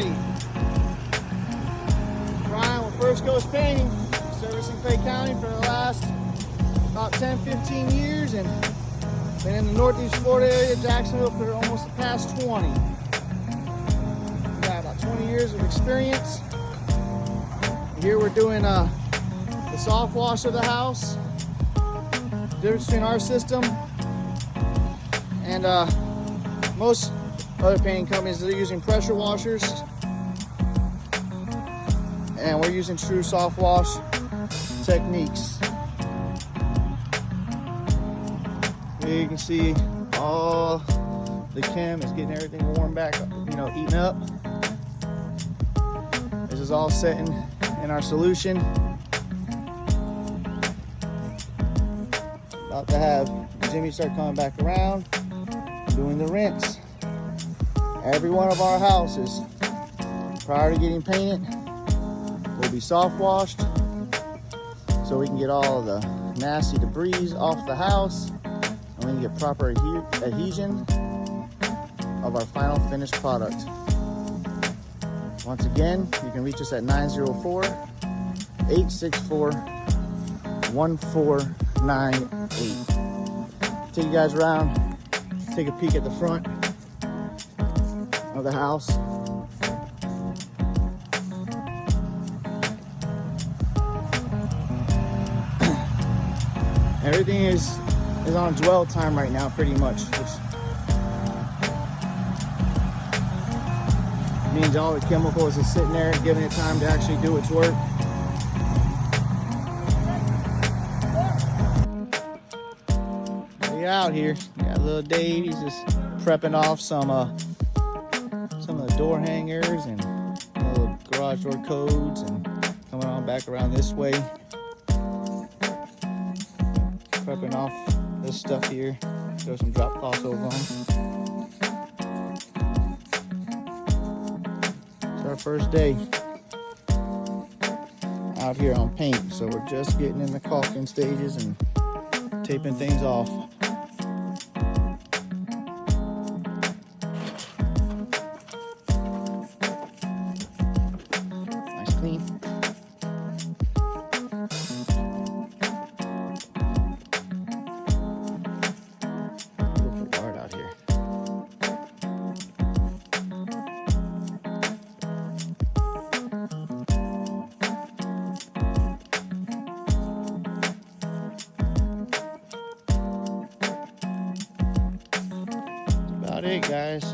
Fay. Brian with First Coast Painting, servicing Fay County for the last about 10-15 years, and been in the Northeast Florida area, Jacksonville, for almost the past 20. Got about 20 years of experience. Here we're doing the soft wash of the house. The difference between our system and most other painting companies, they're using pressure washers, and we're using true soft wash techniques. Here you can see all the chem is getting everything warmed back up, eaten up. This is all setting in our solution. About to have Jimmy start coming back around, doing the rinse. Every one of our houses, prior to getting painted, will be soft washed so we can get all of the nasty debris off the house, and we can get proper adhesion of our final finished product. Once again, you can reach us at 904-864-1498. Take you guys around, take a peek at the front of the house. Everything is on dwell time right now, pretty much, which means all the chemicals is sitting there, giving it time to actually do its work. We're out here. We got little Dave. He's just prepping off some of the door hangers and little garage door codes, and coming on back around this way, prepping off this stuff here. Throw some drop cloths over them. It's our first day out here on paint, so we're just getting in the caulking stages and taping things off. Nice clean. Beautiful yard out here. That's about it, guys.